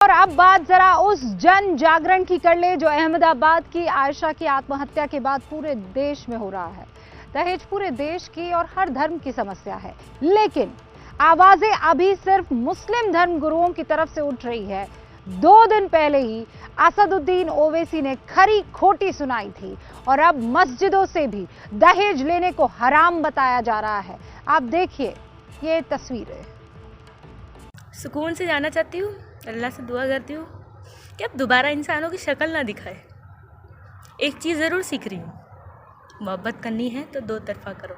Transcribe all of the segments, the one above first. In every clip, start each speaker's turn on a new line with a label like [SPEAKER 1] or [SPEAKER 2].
[SPEAKER 1] और अब बात जरा उस जन जागरण की कर ले जो अहमदाबाद की आयशा की आत्महत्या के बाद पूरे देश में हो रहा है। दहेज पूरे देश की और हर धर्म की समस्या है, लेकिन आवाजें अभी सिर्फ मुस्लिम धर्म गुरुओं की तरफ से उठ रही है। 2 दिन पहले ही असदुद्दीन ओवैसी ने खरी खोटी सुनाई थी और अब मस्जिदों से भी दहेज लेने को हराम बताया जा रहा है। आप देखिए ये तस्वीरें।
[SPEAKER 2] सुकून से जाना चाहती हूँ, अल्लाह से दुआ करती हूँ कि अब दोबारा इंसानों की शक्ल ना दिखाए। एक चीज़ ज़रूर सीख रही हूँ, मोहब्बत करनी है तो 2 तरफा करो,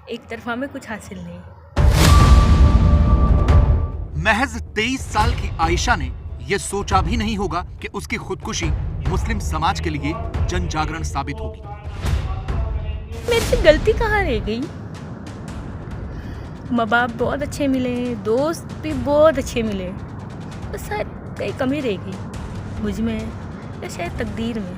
[SPEAKER 2] एक तरफा में कुछ हासिल नहीं।
[SPEAKER 3] महज 23 साल की आयशा ने यह सोचा भी नहीं होगा कि उसकी खुदकुशी मुस्लिम समाज के लिए जन जागरण साबित होगी।
[SPEAKER 2] मेरे से गलती कहाँ रह गई? माँ बाप बहुत अच्छे मिले, दोस्त भी बहुत अच्छे मिले, बस शायद कई कमी रह गई मुझ में या शायद तकदीर में।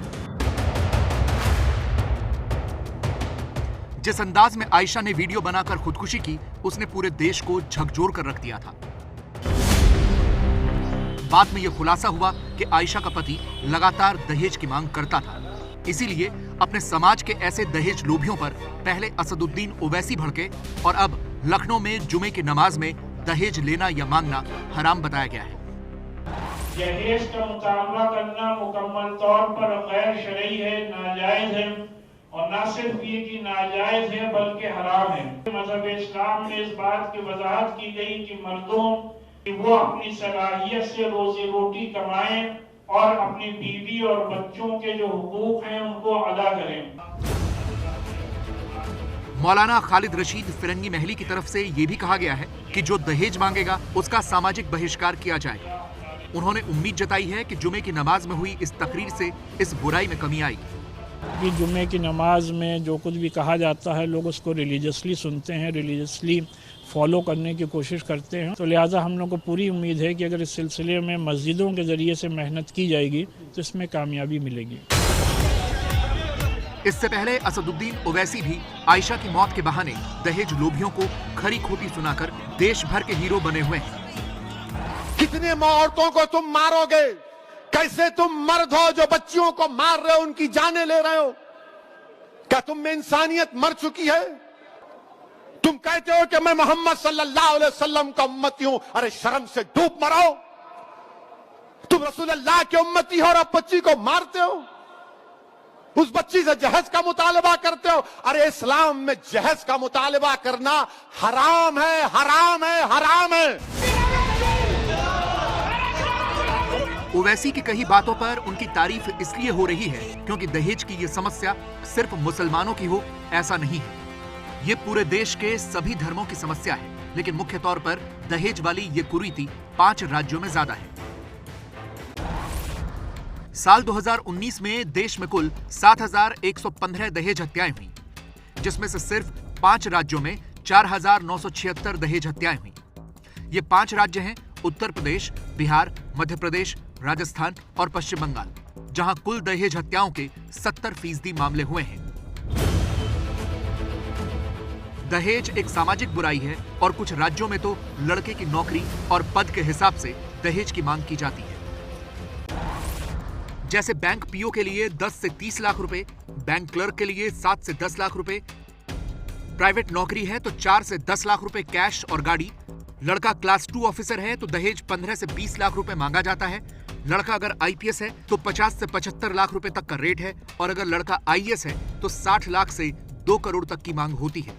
[SPEAKER 3] जिस अंदाज में आयशा ने वीडियो बनाकर खुदकुशी की, उसने पूरे देश को झकझोर कर रख दिया था। बाद में यह खुलासा हुआ कि आयशा का पति लगातार दहेज की मांग करता था, इसीलिए अपने समाज के ऐसे दहेज लोभियों पर पहले असदुद्दीन ओवैसी भड़के और अब लखनऊ में जुमे की नमाज में दहेज लेना या मांगना हराम बताया गया है।
[SPEAKER 4] दहेज का मुतालबा करना मुकम्मल तौर पर गैर शरई है, नाजायज है, और न सिर्फ ये कि नाजायज है बल्कि हराम है। मजहब इस्लाम में इस बात की वजाहत की गई कि मर्दों कि वो अपनी सलाहियत से रोजी रोटी कमाएं और अपनी बीवी और बच्चों के जो हुकूक हैं उनको अदा करें।
[SPEAKER 3] मौलाना खालिद रशीद फिरंगी महली की तरफ से ये भी कहा गया है कि जो दहेज मांगेगा उसका सामाजिक बहिष्कार किया जाएगा। उन्होंने उम्मीद जताई है कि जुमे की नमाज में हुई इस तकरीर से इस बुराई में कमी आएगी।
[SPEAKER 4] कि जुमे की नमाज में जो कुछ भी कहा जाता है लोग उसको रिलीजियसली सुनते हैं, रिलीजियसली फॉलो करने की कोशिश करते हैं, तो लिहाजा हम लोग को पूरी उम्मीद है कि अगर इस सिलसिले में मस्जिदों के जरिए से मेहनत की जाएगी तो इसमें कामयाबी मिलेगी।
[SPEAKER 3] इससे पहले असदुद्दीन ओवैसी भी आयशा की मौत के बहाने दहेज लोभियों को खरी खोटी सुनाकर देश भर के हीरो बने हुए हैं।
[SPEAKER 5] कितने माँ औरतों को तुम मारोगे? कैसे तुम मर्द हो जो बच्चियों को मार रहे हो, उनकी जानें ले रहे हो? क्या तुम में इंसानियत मर चुकी है? तुम कहते हो कि मैं मोहम्मद सल्लल्लाहु अलैहि वसल्लम का उम्मती हूं। अरे शर्म से डूब मरो। तुम रसूलुल्लाह के उम्मती हो और अब बच्ची को मारते हो, उस बच्ची से जहेज का मुतालबा करते हो। अरे इस्लाम में जहेज का मुतालबा करना हराम है, हराम है, हराम है।
[SPEAKER 3] ओवैसी की कही बातों पर उनकी तारीफ इसलिए हो रही है क्योंकि दहेज की ये समस्या सिर्फ मुसलमानों की हो ऐसा नहीं है। ये पूरे देश के सभी धर्मों की समस्या है, लेकिन मुख्य तौर पर दहेज वाली ये कुरीति 5 राज्यों में ज्यादा है। साल 2019 में देश में कुल 7,115 दहेज हत्याएं हुई, जिसमें से सिर्फ 5 राज्यों में 4,976 दहेज हत्याएं हुई। ये 5 राज्य हैं उत्तर प्रदेश, बिहार, मध्य प्रदेश, राजस्थान और पश्चिम बंगाल, जहां कुल दहेज हत्याओं के 70% मामले हुए हैं। दहेज एक सामाजिक बुराई है और कुछ राज्यों में तो लड़के की नौकरी और पद के हिसाब से दहेज की मांग की जाती है। जैसे बैंक पीओ के लिए 10 से 30 लाख रुपए, बैंक क्लर्क के लिए 7 से 10 लाख रुपए, प्राइवेट नौकरी है तो 4 से 10 लाख रुपए कैश और गाड़ी। लड़का क्लास 2 ऑफिसर है तो दहेज 15 से 20 लाख रुपए मांगा जाता है। लड़का अगर आईपीएस है तो 50 से 75 लाख रुपए तक का रेट है, और अगर लड़का आईएएस है तो 60 लाख से 2 करोड़ तक की मांग होती है।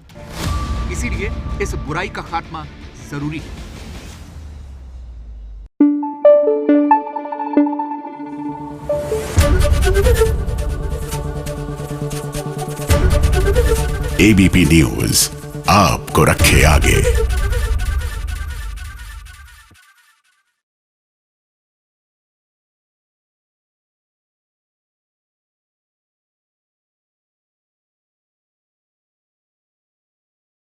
[SPEAKER 3] इसीलिए इस बुराई का खात्मा जरूरी है।
[SPEAKER 6] एबीपी न्यूज आपको रखे आगे।